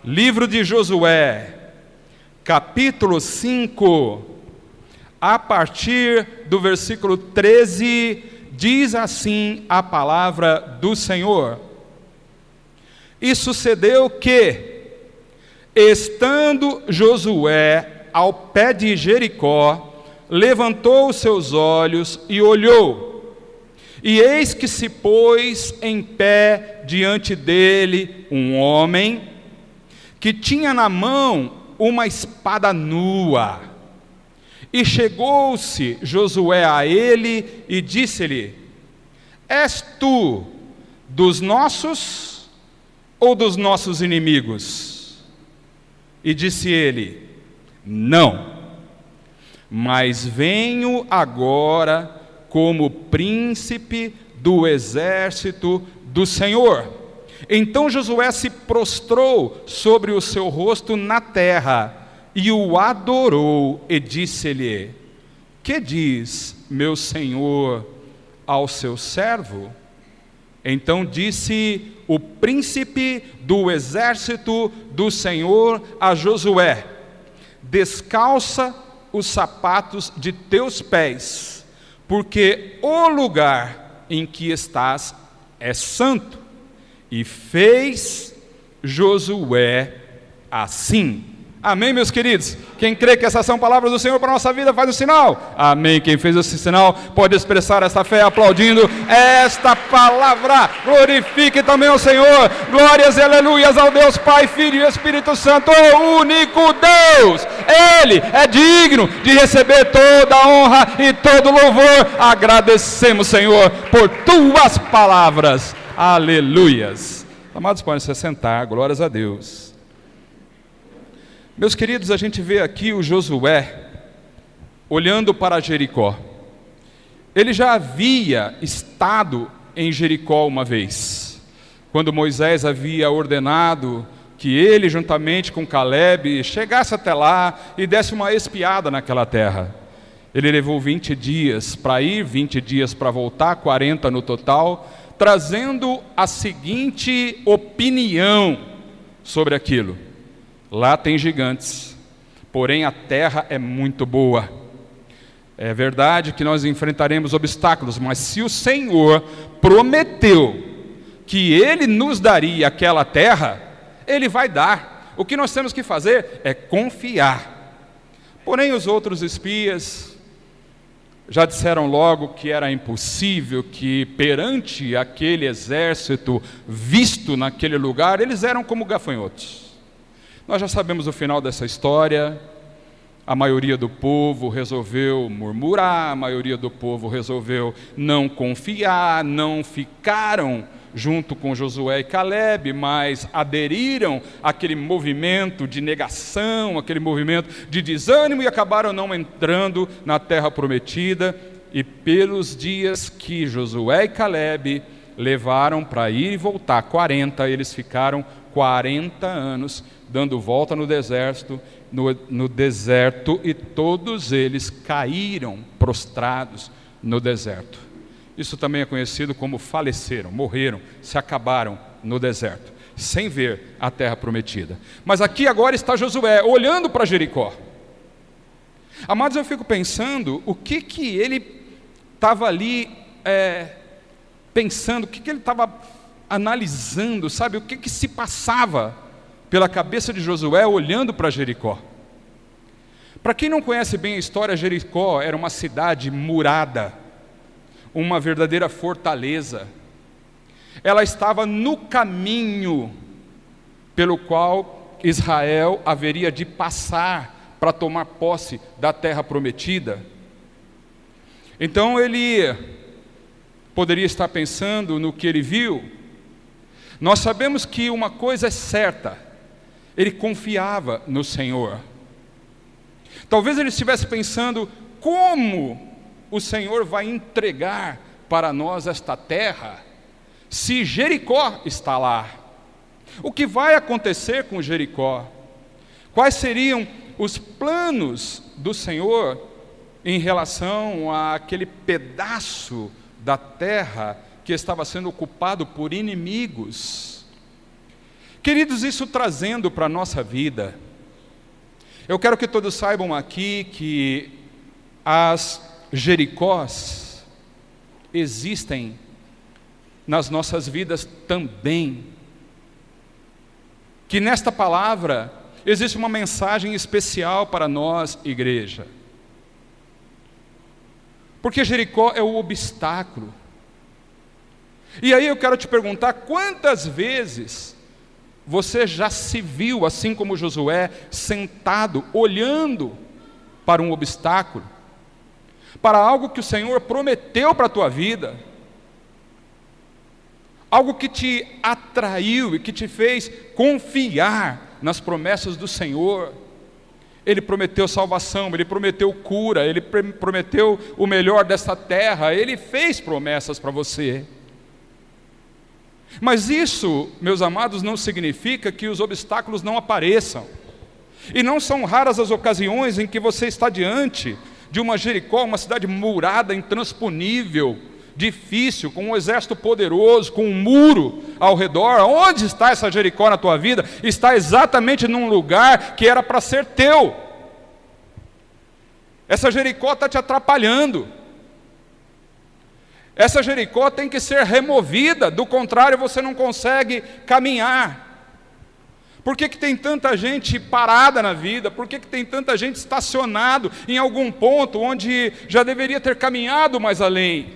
Livro de Josué, capítulo 5, a partir do versículo 13, diz assim a palavra do Senhor. E sucedeu que, estando Josué ao pé de Jericó, levantou os seus olhos e olhou, e eis que se pôs em pé diante dele um homem, que tinha na mão uma espada nua. E chegou-se Josué a ele e disse-lhe: És tu dos nossos ou dos nossos inimigos? E disse ele: Não, mas venho agora como príncipe do exército do Senhor. Então Josué se prostrou sobre o seu rosto na terra e o adorou e disse-lhe: Que diz meu senhor ao seu servo? Então disse o príncipe do exército do Senhor a Josué: Descalça os sapatos de teus pés, porque o lugar em que estás é santo. E fez Josué assim. Amém, meus queridos? Quem crê que essas são palavras do Senhor para a nossa vida, faz um sinal. Amém. Quem fez esse sinal pode expressar esta fé aplaudindo esta palavra. Glorifique também o Senhor. Glórias e aleluias ao Deus Pai, Filho e Espírito Santo, o único Deus. Ele é digno de receber toda a honra e todo louvor. Agradecemos, Senhor, por tuas palavras. Aleluias. Amados, podem se sentar, glórias a Deus. Meus queridos, a gente vê aqui o Josué olhando para Jericó. Ele já havia estado em Jericó uma vez, quando Moisés havia ordenado que ele, juntamente com Calebe, chegasse até lá e desse uma espiada naquela terra. Ele levou 20 dias para ir, 20 dias para voltar, 40 no total, trazendo a seguinte opinião sobre aquilo: lá tem gigantes, porém a terra é muito boa. É verdade que nós enfrentaremos obstáculos, mas se o Senhor prometeu que Ele nos daria aquela terra, Ele vai dar. O que nós temos que fazer é confiar. Porém os outros espias já disseram logo que era impossível, que perante aquele exército visto naquele lugar, eles eram como gafanhotos. Nós já sabemos o final dessa história. A maioria do povo resolveu murmurar, a maioria do povo resolveu não confiar, não ficaram junto com Josué e Calebe, mas aderiram àquele movimento de negação, aquele movimento de desânimo, e acabaram não entrando na terra prometida. E pelos dias que Josué e Calebe levaram para ir e voltar, 40, eles ficaram 40 anos dando volta no deserto, e todos eles caíram prostrados no deserto. Isso também é conhecido como faleceram, morreram, se acabaram no deserto, sem ver a terra prometida. Mas aqui agora está Josué, olhando para Jericó. Amados, eu fico pensando, o que ele estava ali pensando, o que ele estava analisando, sabe? O que se passava pela cabeça de Josué olhando para Jericó. Para quem não conhece bem a história, Jericó era uma cidade murada, uma verdadeira fortaleza. Ela estava no caminho pelo qual Israel haveria de passar para tomar posse da terra prometida. Então ele poderia estar pensando no que ele viu. Nós sabemos que uma coisa é certa: ele confiava no Senhor. Talvez ele estivesse pensando: como o Senhor vai entregar para nós esta terra, se Jericó está lá? O que vai acontecer com Jericó? Quais seriam os planos do Senhor em relação àquele pedaço da terra que estava sendo ocupado por inimigos? Queridos, isso trazendo para a nossa vida, eu quero que todos saibam aqui que as Jericós existem nas nossas vidas também. Que nesta palavra existe uma mensagem especial para nós, igreja. Porque Jericó é o obstáculo. E aí eu quero te perguntar, quantas vezes você já se viu, assim como Josué, sentado, olhando para um obstáculo, para algo que o Senhor prometeu para a tua vida, algo que te atraiu e que te fez confiar nas promessas do Senhor? Ele prometeu salvação, Ele prometeu cura, Ele prometeu o melhor desta terra, Ele fez promessas para você. Mas isso, meus amados, não significa que os obstáculos não apareçam. E não são raras as ocasiões em que você está diante de uma Jericó, uma cidade murada, intransponível, difícil, com um exército poderoso, com um muro ao redor. Onde está essa Jericó na tua vida? Está exatamente num lugar que era para ser teu. Essa Jericó está te atrapalhando. Essa Jericó tem que ser removida, do contrário você não consegue caminhar. Por que tem tanta gente parada na vida? Por que tem tanta gente estacionado em algum ponto onde já deveria ter caminhado mais além?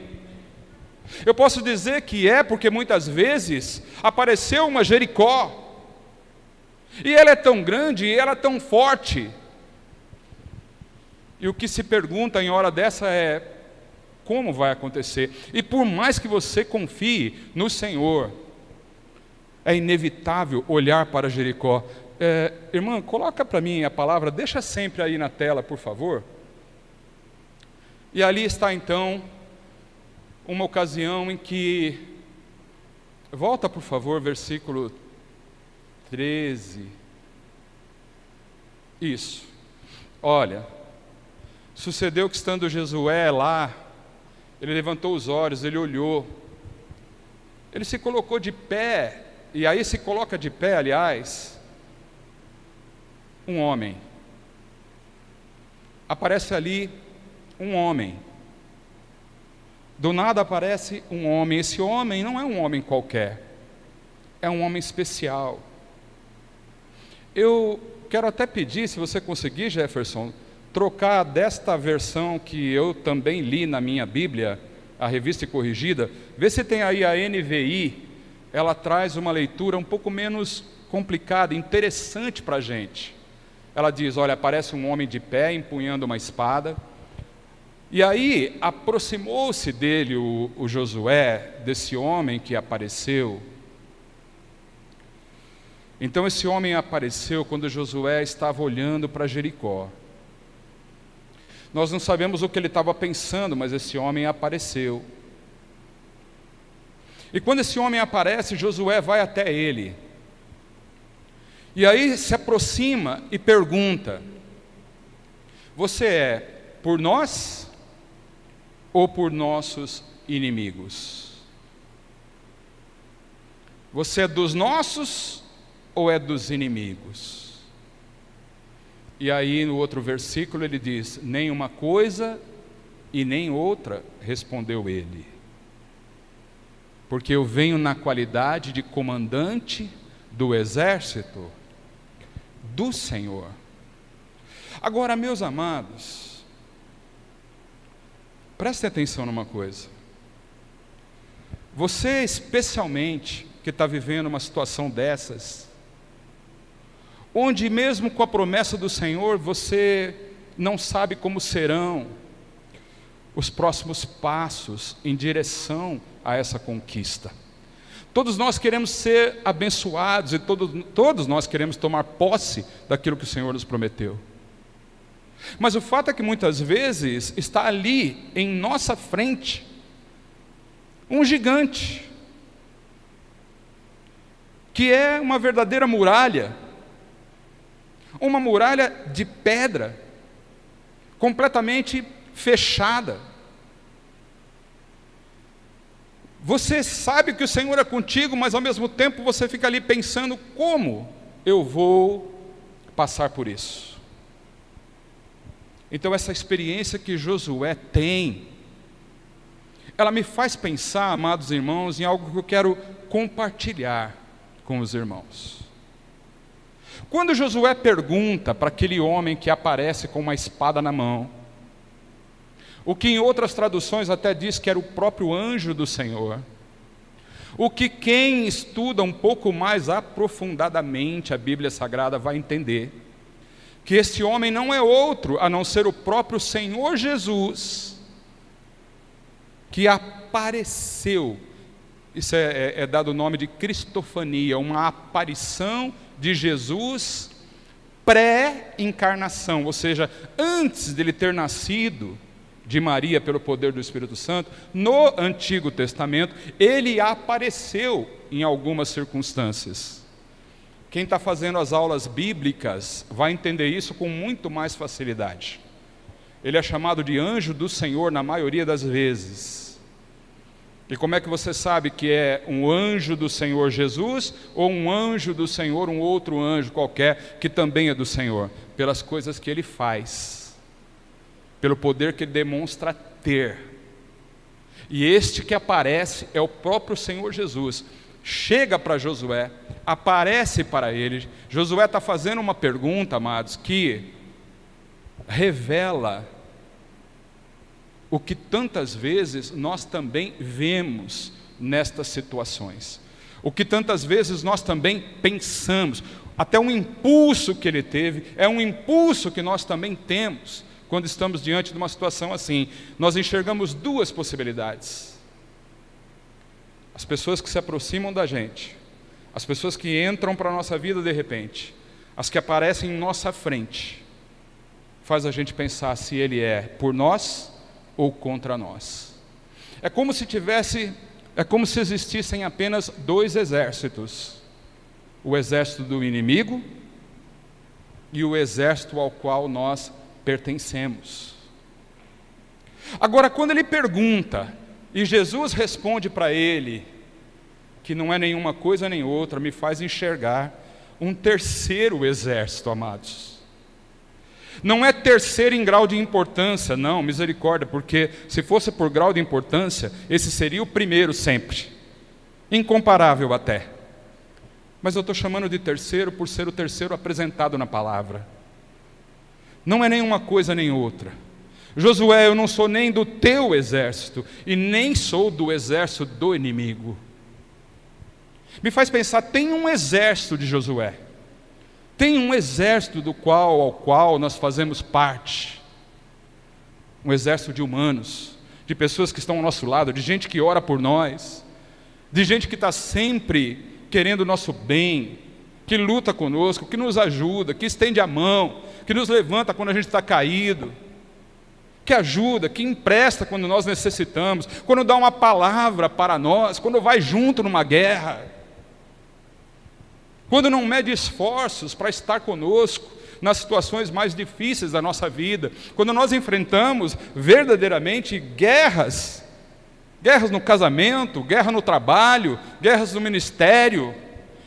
Eu posso dizer que é porque muitas vezes apareceu uma Jericó, e ela é tão grande, e ela é tão forte, e o que se pergunta em hora dessa é: como vai acontecer? E por mais que você confie no Senhor, é inevitável olhar para Jericó. Irmã, coloca para mim a palavra, deixa sempre aí na tela, por favor. E ali está então uma ocasião em que, volta por favor, versículo 13. Isso. Olha, sucedeu que estando Josué lá, ele levantou os olhos, ele olhou, ele se colocou de pé, e aí se coloca de pé, aliás, um homem. Aparece ali um homem. Do nada aparece um homem. Esse homem não é um homem qualquer, é um homem especial. Eu quero até pedir, se você conseguir, Jefferson, trocar desta versão que eu também li na minha Bíblia, a Revista e Corrigida, vê se tem aí a NVI. Ela traz uma leitura um pouco menos complicada, interessante para a gente. Ela diz, olha, aparece um homem de pé, empunhando uma espada, e aí aproximou-se dele o Josué, desse homem que apareceu. Então esse homem apareceu quando Josué estava olhando para Jericó. Nós não sabemos o que ele estava pensando, mas esse homem apareceu. E quando esse homem aparece, Josué vai até ele. E aí se aproxima e pergunta: você é por nós ou por nossos inimigos? Você é dos nossos ou é dos inimigos? E aí no outro versículo ele diz: nem uma coisa e nem outra, respondeu ele, porque eu venho na qualidade de comandante do exército do Senhor. Agora, meus amados, prestem atenção numa coisa. Você especialmente que está vivendo uma situação dessas, onde mesmo com a promessa do Senhor, você não sabe como serão os próximos passos em direção a essa conquista. Todos nós queremos ser abençoados e todos nós queremos tomar posse daquilo que o Senhor nos prometeu. Mas o fato é que muitas vezes está ali em nossa frente um gigante. que é uma verdadeira muralha, uma muralha de pedra, completamente fechada. Você sabe que o Senhor é contigo, mas ao mesmo tempo você fica ali pensando: como eu vou passar por isso? Então essa experiência que Josué tem, ela me faz pensar, amados irmãos, em algo que eu quero compartilhar com os irmãos. Quando Josué pergunta para aquele homem que aparece com uma espada na mão, o que em outras traduções até diz que era o próprio anjo do Senhor, o que quem estuda um pouco mais aprofundadamente a Bíblia Sagrada vai entender, que esse homem não é outro a não ser o próprio Senhor Jesus, que apareceu. Isso é dado o nome de cristofania, uma aparição de Jesus pré-encarnação, ou seja, antes dele ter nascido de Maria pelo poder do Espírito Santo. No Antigo Testamento, ele apareceu em algumas circunstâncias. Quem está fazendo as aulas bíblicas vai entender isso com muito mais facilidade. Ele é chamado de anjo do Senhor na maioria das vezes. E como é que você sabe que é um anjo do Senhor Jesus ou um anjo do Senhor, um outro anjo qualquer que também é do Senhor? Pelas coisas que ele faz, pelo poder que ele demonstra ter. E este que aparece é o próprio Senhor Jesus. Chega para Josué, aparece para ele. Josué está fazendo uma pergunta, amados, que revela o que tantas vezes nós também vemos nestas situações, o que tantas vezes nós também pensamos, até um impulso que ele teve, é um impulso que nós também temos, quando estamos diante de uma situação assim. Nós enxergamos duas possibilidades: as pessoas que se aproximam da gente, as pessoas que entram para a nossa vida de repente, as que aparecem em nossa frente, faz a gente pensar se ele é por nós ou contra nós. É como se existissem apenas dois exércitos: o exército do inimigo e o exército ao qual nós pertencemos. Agora, quando ele pergunta e Jesus responde para ele que não é nenhuma coisa nem outra, me faz enxergar um terceiro exército, amados. Não é terceiro em grau de importância, não, misericórdia, porque se fosse por grau de importância, esse seria o primeiro sempre, incomparável até. Mas eu estou chamando de terceiro por ser o terceiro apresentado na palavra. Não é nenhuma coisa nem outra. Josué, eu não sou nem do teu exército, e nem sou do exército do inimigo. Me faz pensar, tem um exército de Josué, tem um exército ao qual nós fazemos parte, um exército de humanos, de pessoas que estão ao nosso lado, de gente que ora por nós, de gente que está sempre querendo o nosso bem, que luta conosco, que nos ajuda, que estende a mão, que nos levanta quando a gente está caído, que ajuda, que empresta quando nós necessitamos, quando dá uma palavra para nós, quando vai junto numa guerra, quando não mede esforços para estar conosco nas situações mais difíceis da nossa vida, quando nós enfrentamos verdadeiramente guerras no casamento, guerra no trabalho, guerras no ministério,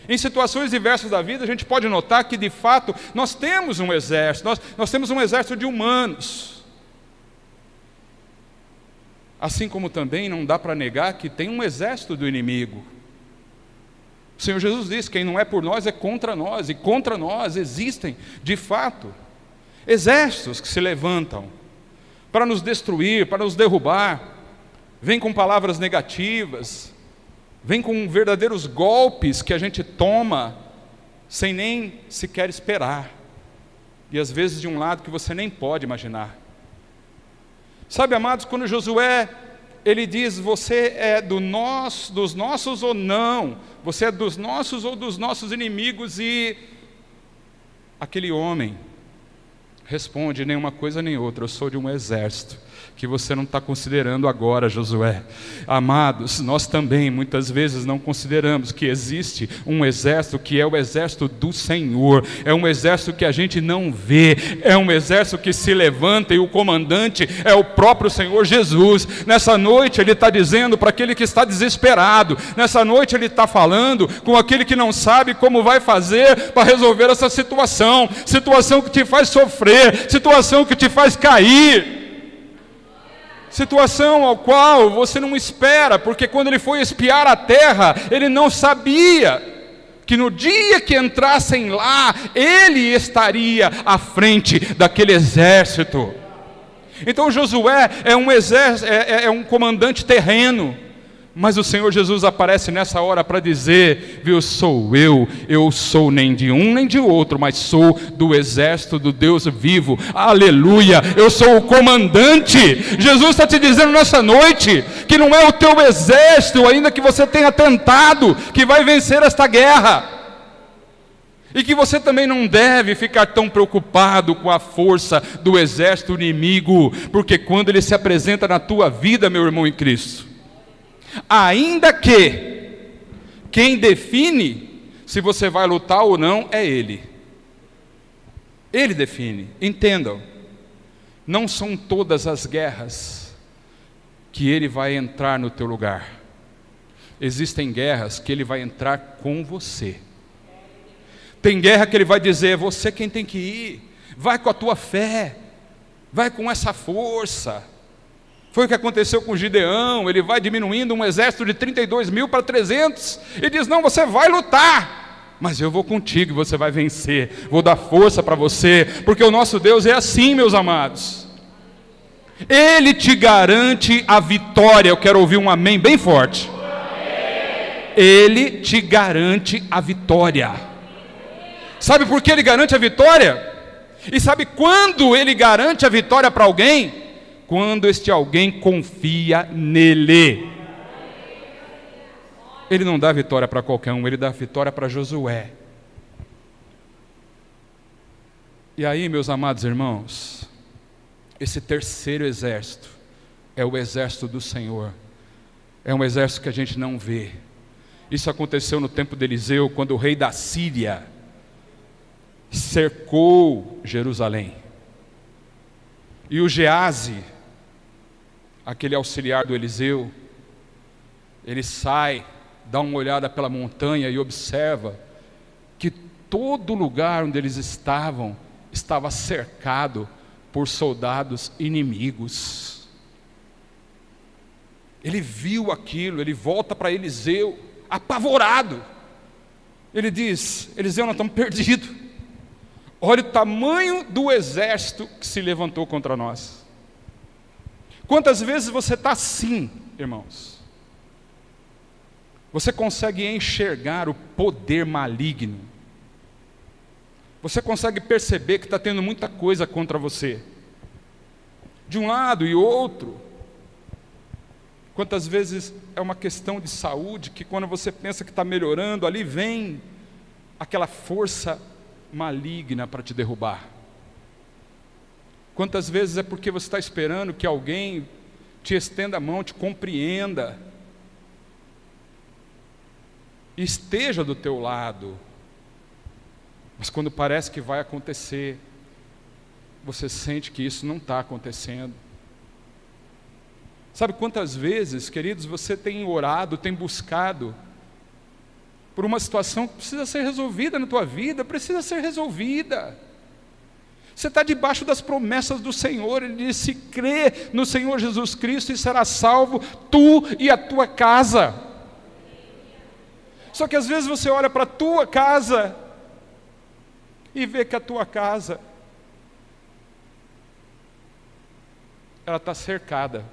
em situações diversas da vida, a gente pode notar que de fato nós temos um exército, nós temos um exército de humanos. Assim como também não dá para negar que tem um exército do inimigo. O Senhor Jesus diz: quem não é por nós é contra nós, e contra nós existem, de fato, exércitos que se levantam para nos destruir, para nos derrubar, vêm com palavras negativas, vêm com verdadeiros golpes que a gente toma sem nem sequer esperar, e às vezes de um lado que você nem pode imaginar. Sabe, amados, quando Josué ele diz: você é dos nossos ou não, você é dos nossos ou dos nossos inimigos, e aquele homem Responde: nem uma coisa nem outra, eu sou de um exército que você não está considerando agora, Josué. Amados, nós também muitas vezes não consideramos que existe um exército que é o exército do Senhor, é um exército que a gente não vê, é um exército que se levanta e o comandante é o próprio Senhor Jesus. Nessa noite Ele está dizendo para aquele que está desesperado, nessa noite Ele está falando com aquele que não sabe como vai fazer para resolver essa situação que te faz sofrer, situação que te faz cair, situação ao qual você não espera, porque quando ele foi espiar a terra, ele não sabia que no dia que entrassem lá, ele estaria à frente daquele exército. Então Josué é um comandante terreno, mas o Senhor Jesus aparece nessa hora para dizer: viu, sou eu sou nem de um nem de outro, mas sou do exército do Deus vivo, aleluia, eu sou o comandante. Jesus está te dizendo nessa noite, que não é o teu exército, ainda que você tenha tentado, que vai vencer esta guerra, e que você também não deve ficar tão preocupado com a força do exército inimigo, porque quando ele se apresenta na tua vida, meu irmão em Cristo, ainda que quem define se você vai lutar ou não é Ele. Ele define. Entendam, não são todas as guerras que Ele vai entrar no teu lugar. Existem guerras que Ele vai entrar com você. Tem guerra que Ele vai dizer: é você quem tem que ir, vai com a tua fé, vai com essa força. Foi o que aconteceu com Gideão. Ele vai diminuindo um exército de 32 mil para 300, e diz: não, você vai lutar, mas eu vou contigo e você vai vencer, vou dar força para você, porque o nosso Deus é assim, meus amados. Ele te garante a vitória. Eu quero ouvir um amém bem forte. Ele te garante a vitória. Sabe por que Ele garante a vitória? E sabe quando Ele garante a vitória para alguém? Quando este alguém confia nele. Ele não dá vitória para qualquer um, Ele dá vitória para Josué. E aí, meus amados irmãos, esse terceiro exército é o exército do Senhor. É um exército que a gente não vê. Isso aconteceu no tempo de Eliseu, quando o rei da Síria cercou Jerusalém. E o Geazi, aquele auxiliar do Eliseu, ele sai, dá uma olhada pela montanha e observa que todo lugar onde eles estavam estava cercado por soldados inimigos. Ele viu aquilo, ele volta para Eliseu, apavorado. Ele diz: Eliseu, nós estamos perdidos. Olha o tamanho do exército que se levantou contra nós. Quantas vezes você está assim, irmãos? Você consegue enxergar o poder maligno? Você consegue perceber que está tendo muita coisa contra você, de um lado e outro? Quantas vezes é uma questão de saúde, que quando você pensa que está melhorando, ali vem aquela força maligna para te derrubar? Quantas vezes é porque você está esperando que alguém te estenda a mão, te compreenda, e esteja do teu lado, mas quando parece que vai acontecer, você sente que isso não está acontecendo. Sabe quantas vezes, queridos, você tem orado, tem buscado por uma situação que precisa ser resolvida na tua vida? Precisa ser resolvida. Você está debaixo das promessas do Senhor. Ele disse: crê no Senhor Jesus Cristo e será salvo tu e a tua casa. Só que às vezes você olha para a tua casa e vê que a tua casa, ela está cercada.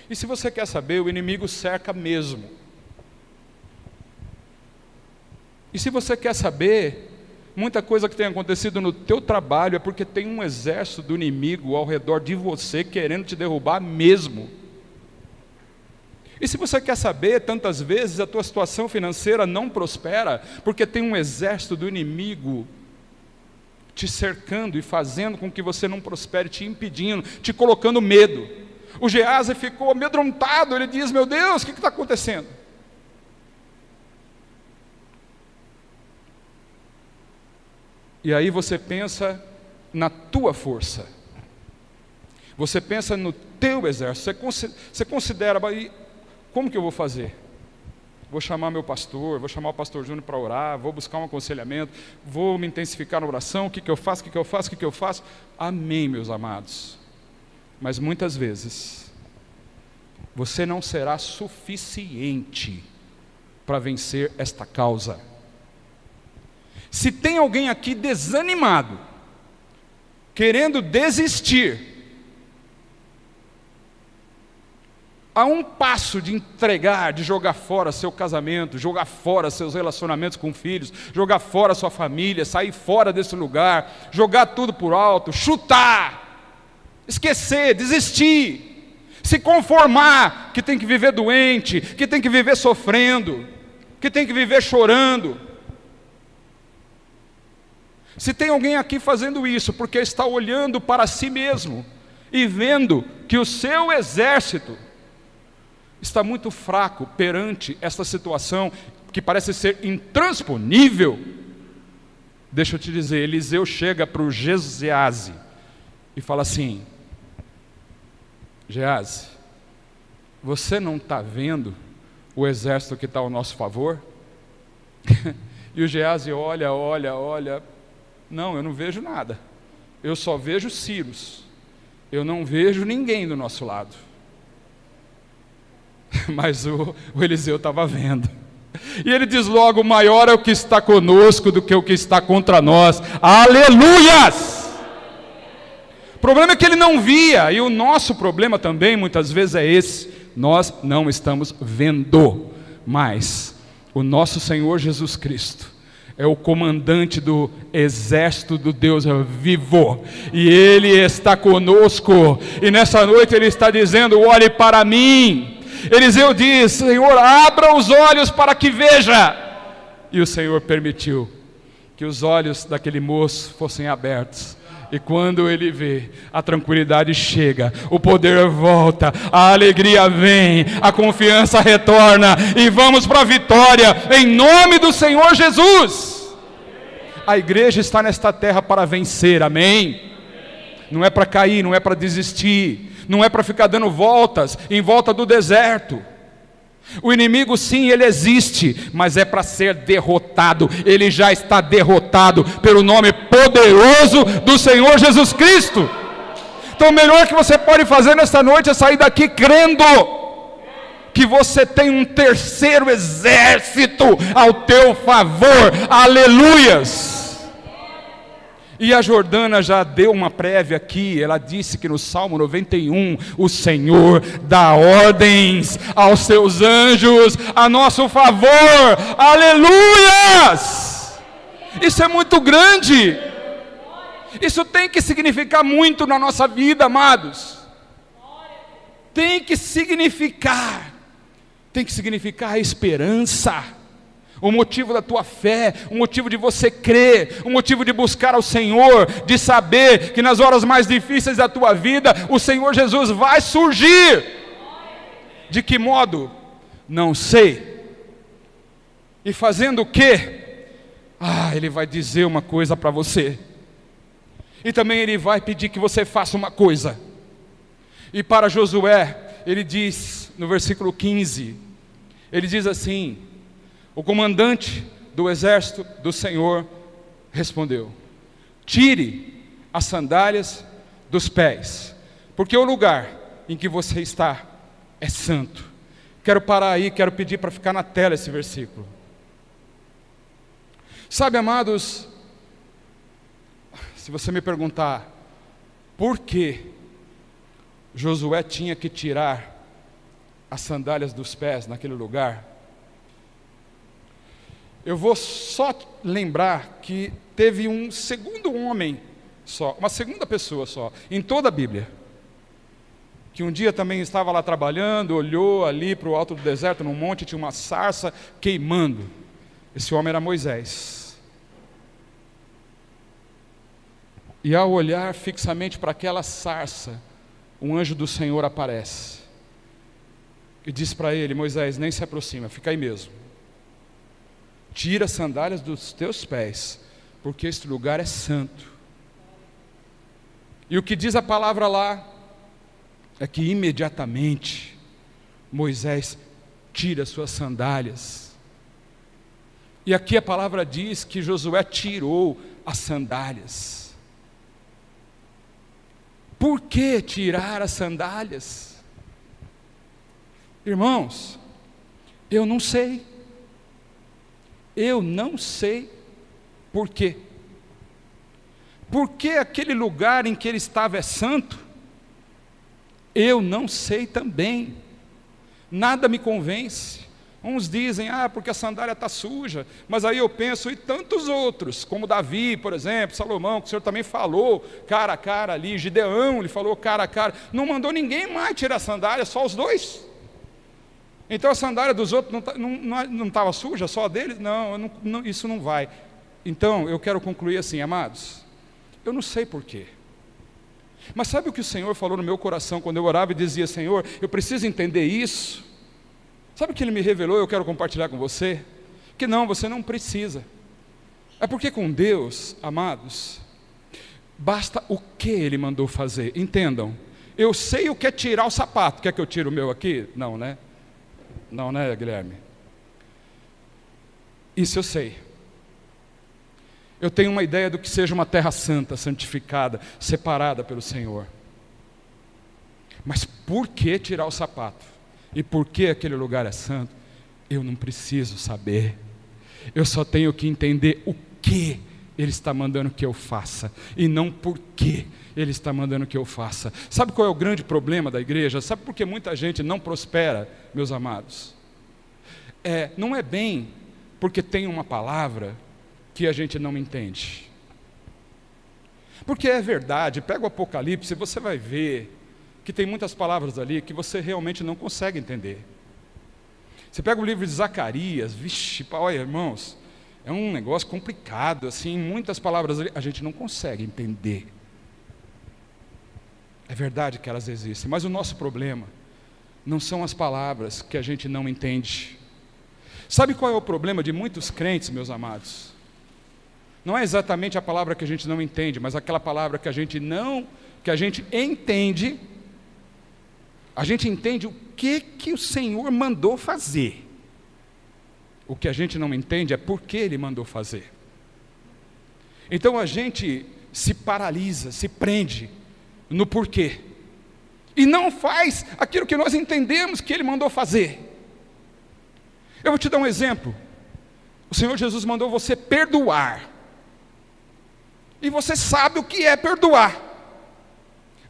E se você quer saber, o inimigo cerca mesmo. E se você quer saber, muita coisa que tem acontecido no teu trabalho é porque tem um exército do inimigo ao redor de você querendo te derrubar mesmo. E se você quer saber, tantas vezes a tua situação financeira não prospera porque tem um exército do inimigo te cercando e fazendo com que você não prospere, te impedindo, te colocando medo. O Geazi ficou amedrontado, ele diz: meu Deus, o que está acontecendo? E aí você pensa na tua força, você pensa no teu exército, você considera, como que eu vou fazer? Vou chamar meu pastor, vou chamar o pastor Júnior para orar, vou buscar um aconselhamento, vou me intensificar na oração, o que eu faço, o que eu faço, o que eu faço? Amém, meus amados. Mas muitas vezes, você não será suficiente para vencer esta causa. Se tem alguém aqui desanimado, querendo desistir, a um passo de entregar, de jogar fora seu casamento, jogar fora seus relacionamentos com filhos, jogar fora sua família, sair fora desse lugar, jogar tudo por alto, chutar, esquecer, desistir, se conformar que tem que viver doente, que tem que viver sofrendo, que tem que viver chorando. Se tem alguém aqui fazendo isso porque está olhando para si mesmo e vendo que o seu exército está muito fraco perante esta situação que parece ser intransponível, deixa eu te dizer, Eliseu chega para o Geazi e fala assim: Geazi, você não está vendo o exército que está ao nosso favor? E o Geazi olha, não, eu não vejo nada, eu só vejo Círios, eu não vejo ninguém do nosso lado. Mas o Eliseu estava vendo, e ele diz logo: maior é o que está conosco do que o que está contra nós. Aleluias! O problema é que ele não via, e o nosso problema também muitas vezes é esse: nós não estamos vendo, mas o nosso Senhor Jesus Cristo é o comandante do exército do Deus vivo, e Ele está conosco, e nessa noite Ele está dizendo: olhe para mim. Eliseu diz: Senhor, abra os olhos para que veja. E o Senhor permitiu que os olhos daquele moço fossem abertos. E quando ele vê, a tranquilidade chega, o poder volta, a alegria vem, a confiança retorna, e vamos para a vitória, em nome do Senhor Jesus. A igreja está nesta terra para vencer, amém? Não é para cair, não é para desistir, não é para ficar dando voltas em volta do deserto. O inimigo, sim, ele existe, mas é para ser derrotado. Ele já está derrotado pelo nome poderoso do Senhor Jesus Cristo. Então o melhor que você pode fazer nesta noite é sair daqui crendo que você tem um terceiro exército ao teu favor. Aleluias! E a Jordana já deu uma prévia aqui, ela disse que no Salmo 91, o Senhor dá ordens aos seus anjos a nosso favor. Aleluias! Isso é muito grande. Isso tem que significar muito na nossa vida, amados. Tem que significar a esperança, o motivo da tua fé, o motivo de você crer, o motivo de buscar ao Senhor, de saber que nas horas mais difíceis da tua vida, o Senhor Jesus vai surgir. De que modo? Não sei. E fazendo o quê? Ele vai dizer uma coisa para você. E também Ele vai pedir que você faça uma coisa. E para Josué, ele diz no versículo 15, ele diz assim: o comandante do exército do Senhor respondeu: tire as sandálias dos pés, porque o lugar em que você está é santo. Quero parar aí, quero pedir para ficar na tela esse versículo. Sabe, amados, se você me perguntar por que Josué tinha que tirar as sandálias dos pés naquele lugar, eu vou só lembrar que teve um segundo homem só, uma segunda pessoa só, em toda a Bíblia, que um dia também estava lá trabalhando, olhou ali para o alto do deserto, num monte, tinha uma sarça queimando. Esse homem era Moisés. E ao olhar fixamente para aquela sarça, um anjo do Senhor aparece e diz para ele: Moisés, nem se aproxima, fica aí mesmo. Tira as sandálias dos teus pés, porque este lugar é santo. E o que diz a palavra lá é que imediatamente Moisés tira suas sandálias. E aqui a palavra diz que Josué tirou as sandálias. Por que tirar as sandálias? Irmãos, eu não sei. Eu não sei por quê. Porque aquele lugar em que ele estava é santo? Eu não sei também. Nada me convence. Uns dizem, porque a sandália está suja, mas aí eu penso em tantos outros, como Davi, por exemplo, Salomão, que o Senhor também falou cara a cara ali, Gideão, ele falou cara a cara, não mandou ninguém mais tirar a sandália, só os dois. Então a sandália dos outros não estava suja, só a deles? Não, isso não vai. Então eu quero concluir assim, amados, eu não sei porquê, mas sabe o que o Senhor falou no meu coração, quando eu orava e dizia, Senhor, eu preciso entender isso? Sabe o que Ele me revelou, eu quero compartilhar com você? Que não, você não precisa. É porque com Deus, amados, basta o que Ele mandou fazer. Entendam, eu sei o que é tirar o sapato. Quer que eu tire o meu aqui? Não, né? Não, né, Guilherme? Isso eu sei. Eu tenho uma ideia do que seja uma terra santa, santificada, separada pelo Senhor. Mas por que tirar o sapato? E por que aquele lugar é santo? Eu não preciso saber. Eu só tenho que entender o que Ele está mandando que eu faça, e não por que Ele está mandando que eu faça. Sabe qual é o grande problema da igreja? Sabe por que muita gente não prospera, meus amados? Não é bem porque tem uma palavra que a gente não entende. Porque é verdade, pega o Apocalipse, você vai ver que tem muitas palavras ali que você realmente não consegue entender. Você pega o livro de Zacarias, vixe, olha, irmãos, é um negócio complicado, assim, muitas palavras ali, a gente não consegue entender. É verdade que elas existem, mas o nosso problema não são as palavras que a gente não entende. Sabe qual é o problema de muitos crentes, meus amados? Não é exatamente a palavra que a gente não entende, mas aquela palavra que a gente entende. A gente entende o que o Senhor mandou fazer. O que a gente não entende é por que Ele mandou fazer. Então a gente se paralisa, se prende no porquê, e não faz aquilo que nós entendemos que Ele mandou fazer. Eu vou te dar um exemplo. O Senhor Jesus mandou você perdoar, e você sabe o que é perdoar.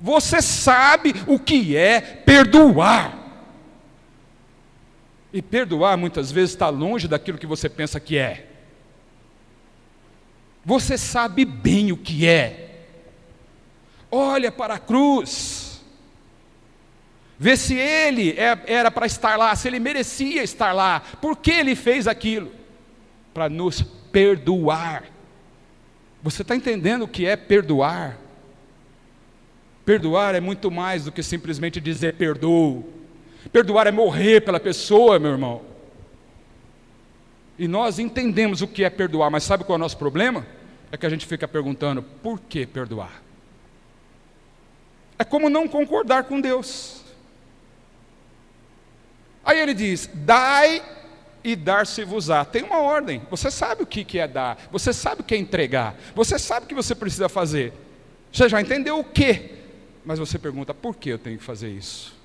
Você sabe o que é perdoar. E perdoar muitas vezes está longe daquilo que você pensa que é. Você sabe bem o que é. Olha para a cruz. Vê se Ele era para estar lá, se Ele merecia estar lá. Por que Ele fez aquilo? Para nos perdoar. Você está entendendo o que é perdoar? Perdoar é muito mais do que simplesmente dizer perdoo. Perdoar é morrer pela pessoa, meu irmão. E nós entendemos o que é perdoar, mas sabe qual é o nosso problema? É que a gente fica perguntando, por que perdoar? É como não concordar com Deus. Aí Ele diz, dai e dar-se-vos-á. Tem uma ordem, você sabe o que é dar, você sabe o que é entregar, você sabe o que você precisa fazer. Você já entendeu o que? Mas você pergunta, por que eu tenho que fazer isso?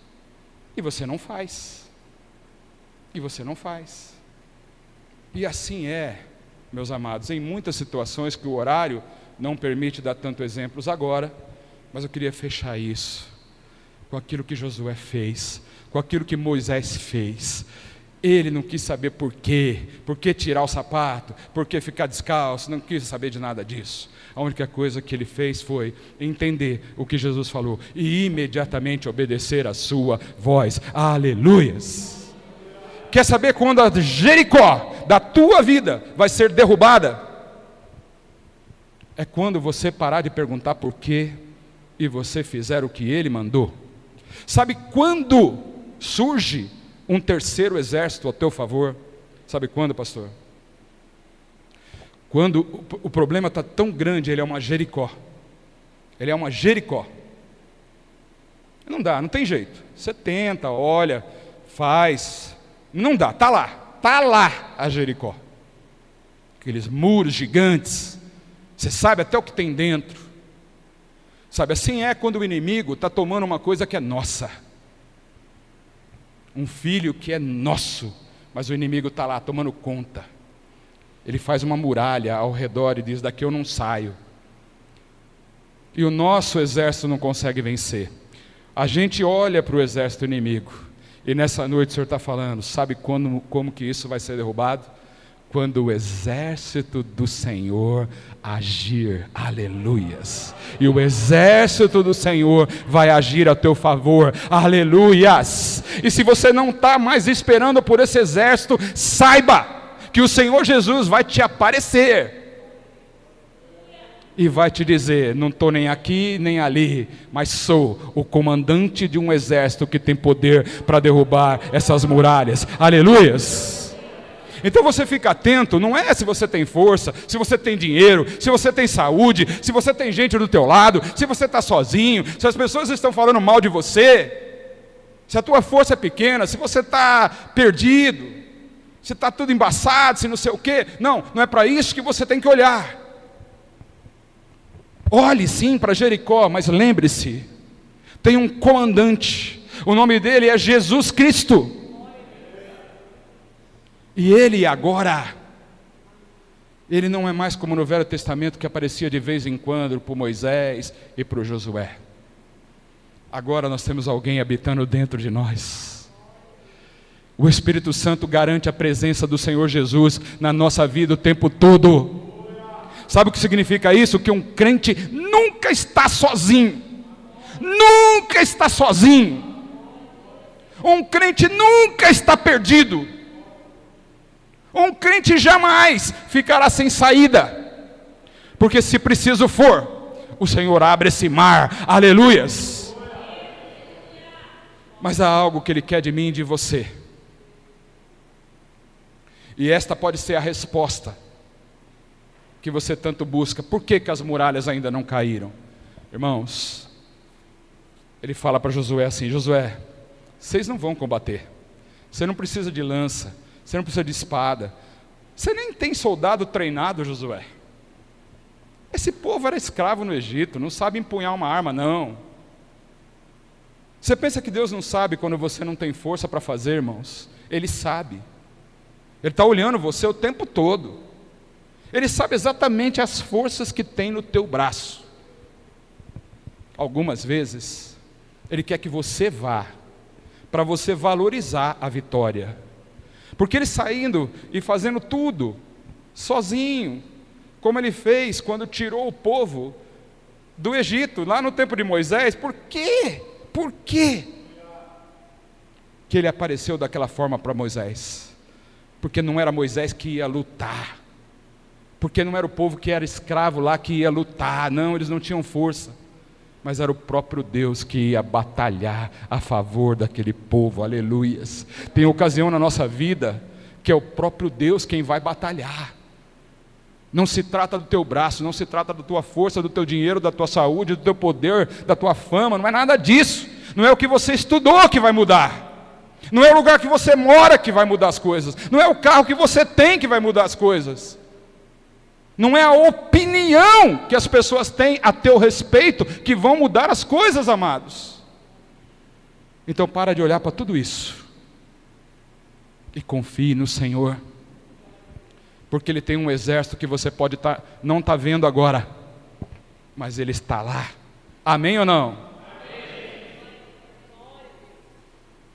E você não faz. E você não faz. E assim é, meus amados, em muitas situações que o horário não permite dar tantos exemplos agora, mas eu queria fechar isso com aquilo que Josué fez, com aquilo que Moisés fez. Ele não quis saber por que tirar o sapato, por que ficar descalço, não quis saber de nada disso. A única coisa que ele fez foi entender o que Jesus falou e imediatamente obedecer a sua voz. Aleluias! Quer saber quando a Jericó da tua vida vai ser derrubada? é quando você parar de perguntar por quê e você fizer o que Ele mandou. Sabe quando surge um terceiro exército a teu favor? Sabe quando, pastor? Quando o problema está tão grande, ele é uma Jericó. Ele é uma Jericó. Não dá, não tem jeito. Você tenta, olha, faz. Não dá, está lá a Jericó. Aqueles muros gigantes. Você sabe até o que tem dentro. Sabe, assim é quando o inimigo está tomando uma coisa que é nossa. Um filho que é nosso, mas o inimigo está lá tomando conta. Ele faz uma muralha ao redor e diz, daqui eu não saio. E o nosso exército não consegue vencer. A gente olha para o exército inimigo, e nessa noite o Senhor está falando, sabe como que isso vai ser derrubado? Quando o exército do Senhor agir, aleluias, e o exército do Senhor vai agir a teu favor, aleluias. E se você não está mais esperando por esse exército, saiba que o Senhor Jesus vai te aparecer e vai te dizer, não estou nem aqui nem ali, mas sou o comandante de um exército que tem poder para derrubar essas muralhas, aleluias. Então você fica atento, não é se você tem força, se você tem dinheiro, se você tem saúde, se você tem gente do teu lado, se você está sozinho, se as pessoas estão falando mal de você, se a tua força é pequena, se você está perdido, se está tudo embaçado, se não sei o quê. Não é para isso que você tem que olhar. Olhe sim para Jericó, mas lembre-se, tem um comandante, o nome dele é Jesus Cristo. E ele agora, ele não é mais como no Velho Testamento que aparecia de vez em quando para Moisés e para o Josué. Agora nós temos alguém habitando dentro de nós. O Espírito Santo garante a presença do Senhor Jesus na nossa vida o tempo todo. Sabe o que significa isso? Que um crente nunca está sozinho. Nunca está sozinho. Um crente nunca está perdido. Um crente jamais ficará sem saída, porque se preciso for, o Senhor abre esse mar, aleluias. Mas há algo que Ele quer de mim e de você, e esta pode ser a resposta que você tanto busca. Por que as muralhas ainda não caíram? Irmãos, Ele fala para Josué assim, Josué, vocês não vão combater, você não precisa de lança, você não precisa de espada. Você nem tem soldado treinado, Josué. Esse povo era escravo no Egito, não sabe empunhar uma arma, não. Você pensa que Deus não sabe quando você não tem força para fazer, irmãos? Ele sabe. Ele está olhando você o tempo todo. Ele sabe exatamente as forças que tem no teu braço. Algumas vezes, Ele quer que você vá, para você valorizar a vitória. Porque ele saindo e fazendo tudo, sozinho, como ele fez quando tirou o povo do Egito, lá no tempo de Moisés. Por quê? Por quê que ele apareceu daquela forma para Moisés? Porque não era Moisés que ia lutar, porque não era o povo que era escravo lá que ia lutar, não, eles não tinham força, mas era o próprio Deus que ia batalhar a favor daquele povo, aleluias. Tem ocasião na nossa vida que é o próprio Deus quem vai batalhar. Não se trata do teu braço, não se trata da tua força, do teu dinheiro, da tua saúde, do teu poder, da tua fama, não é nada disso. Não é o que você estudou que vai mudar, não é o lugar que você mora que vai mudar as coisas, não é o carro que você tem que vai mudar as coisas. Não é a opinião que as pessoas têm a teu respeito que vão mudar as coisas, amados. Então para de olhar para tudo isso e confie no Senhor, porque Ele tem um exército que você pode não estar vendo agora, mas Ele está lá. Amém ou não? Amém.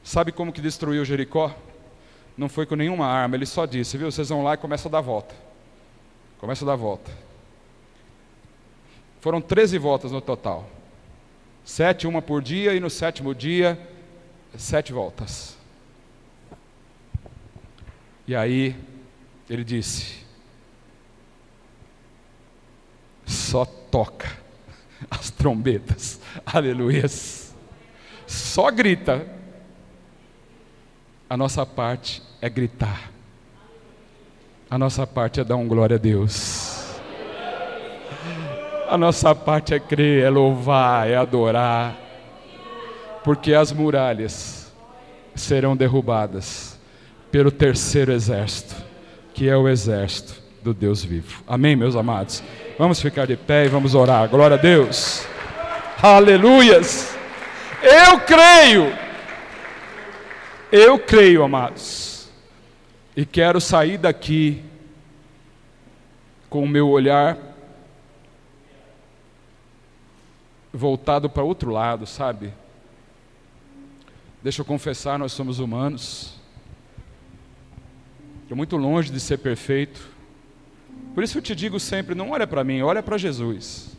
Sabe como que destruiu Jericó? Não foi com nenhuma arma, Ele só disse, viu, vocês vão lá e começam a dar volta. Começa a dar volta. Foram 13 voltas no total. 7, uma por dia, e no 7º dia, 7 voltas. E aí, ele disse, só toca as trombetas, aleluias, só grita. A nossa parte é gritar, a nossa parte é dar um glória a Deus, a nossa parte é crer, é louvar, é adorar, porque as muralhas serão derrubadas pelo terceiro exército, que é o exército do Deus vivo. Amém, meus amados? Vamos ficar de pé e vamos orar. Glória a Deus. Aleluias. Eu creio, amados, e quero sair daqui com o meu olhar voltado para outro lado, sabe? Deixa eu confessar, nós somos humanos. Estou muito longe de ser perfeito. Por isso eu te digo sempre, não olha para mim, olha para Jesus.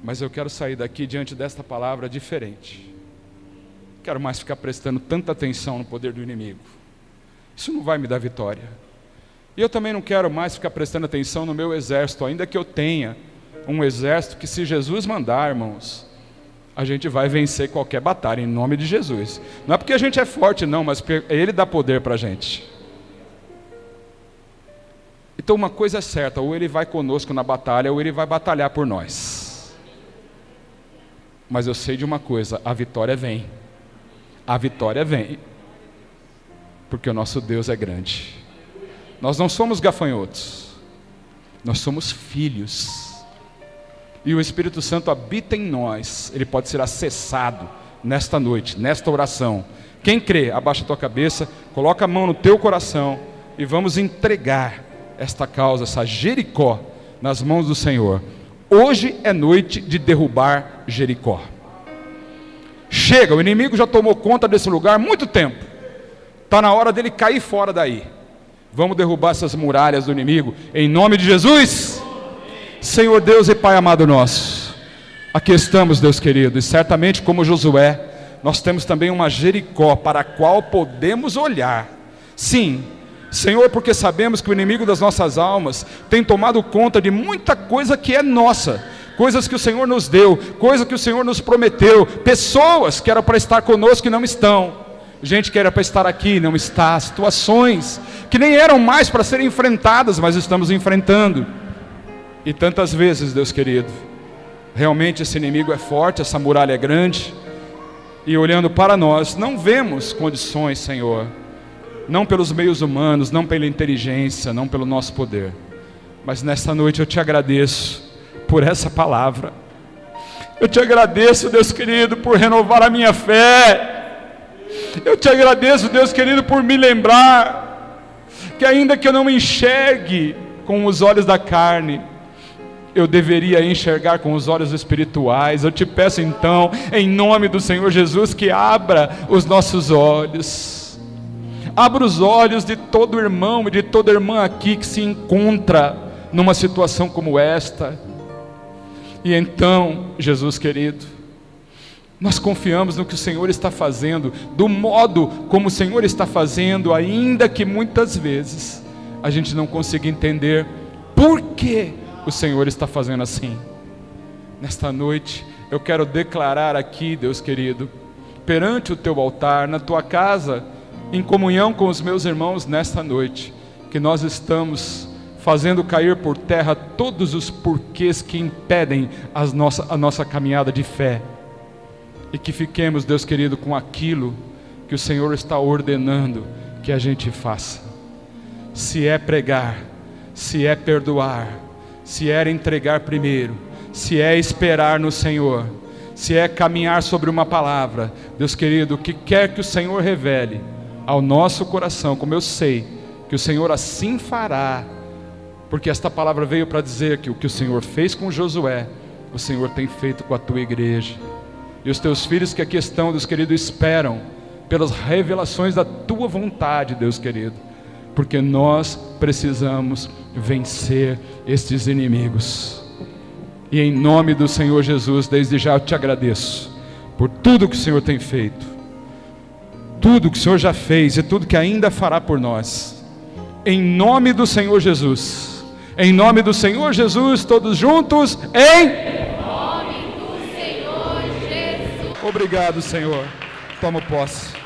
Mas eu quero sair daqui diante desta palavra diferente. Quero mais ficar prestando tanta atenção no poder do inimigo. Isso não vai me dar vitória. E eu também não quero mais ficar prestando atenção no meu exército, ainda que eu tenha um exército que, se Jesus mandar, irmãos, a gente vai vencer qualquer batalha, em nome de Jesus. Não é porque a gente é forte não, mas porque Ele dá poder para a gente. Então uma coisa é certa, ou Ele vai conosco na batalha, ou Ele vai batalhar por nós. Mas eu sei de uma coisa, a vitória vem. A vitória vem, porque o nosso Deus é grande. Nós não somos gafanhotos, nós somos filhos. E o Espírito Santo habita em nós. Ele pode ser acessado nesta noite, nesta oração. Quem crê, abaixa a tua cabeça, coloca a mão no teu coração e vamos entregar esta causa, essa Jericó, nas mãos do Senhor. Hoje é noite de derrubar Jericó. Chega, o inimigo já tomou conta desse lugar há muito tempo. Está na hora dele cair fora daí. Vamos derrubar essas muralhas do inimigo, em nome de Jesus. Senhor Deus e Pai amado nosso, aqui estamos, Deus querido, e certamente como Josué, nós temos também uma Jericó para a qual podemos olhar. Sim, Senhor, porque sabemos que o inimigo das nossas almas tem tomado conta de muita coisa que é nossa, coisas que o Senhor nos deu, coisas que o Senhor nos prometeu, pessoas que eram para estar conosco e não estão, gente que era para estar aqui e não está, situações que nem eram mais para serem enfrentadas, mas estamos enfrentando. E tantas vezes, Deus querido, realmente esse inimigo é forte, essa muralha é grande, e olhando para nós, não vemos condições, Senhor, não pelos meios humanos, não pela inteligência, não pelo nosso poder, mas nesta noite eu te agradeço por essa palavra, eu te agradeço, Deus querido, por renovar a minha fé, eu te agradeço, Deus querido, por me lembrar, que ainda que eu não enxergue com os olhos da carne, eu deveria enxergar com os olhos espirituais. Eu te peço então, em nome do Senhor Jesus, que abra os nossos olhos, abra os olhos de todo irmão e de toda irmã aqui que se encontra numa situação como esta. E então, Jesus querido, nós confiamos no que o Senhor está fazendo, do modo como o Senhor está fazendo, ainda que muitas vezes a gente não consiga entender por que o Senhor está fazendo assim. Nesta noite eu quero declarar aqui, Deus querido, perante o teu altar, na tua casa, em comunhão com os meus irmãos nesta noite, que nós estamos fazendo cair por terra todos os porquês que impedem a nossa caminhada de fé, e que fiquemos, Deus querido, com aquilo que o Senhor está ordenando que a gente faça. Se é pregar, se é perdoar, se é entregar primeiro, se é esperar no Senhor, se é caminhar sobre uma palavra, Deus querido, o que quer que o Senhor revele ao nosso coração, como eu sei que o Senhor assim fará, porque esta palavra veio para dizer que o que o Senhor fez com Josué, o Senhor tem feito com a tua igreja, e os teus filhos que aqui estão, Deus querido, esperam pelas revelações da tua vontade, Deus querido, porque nós precisamos vencer estes inimigos. E em nome do Senhor Jesus, desde já eu te agradeço por tudo que o Senhor tem feito, tudo que o Senhor já fez e tudo que ainda fará por nós. Em nome do Senhor Jesus, Em nome do Senhor Jesus, todos juntos, Em nome do Senhor Jesus. Obrigado, Senhor. Toma posse.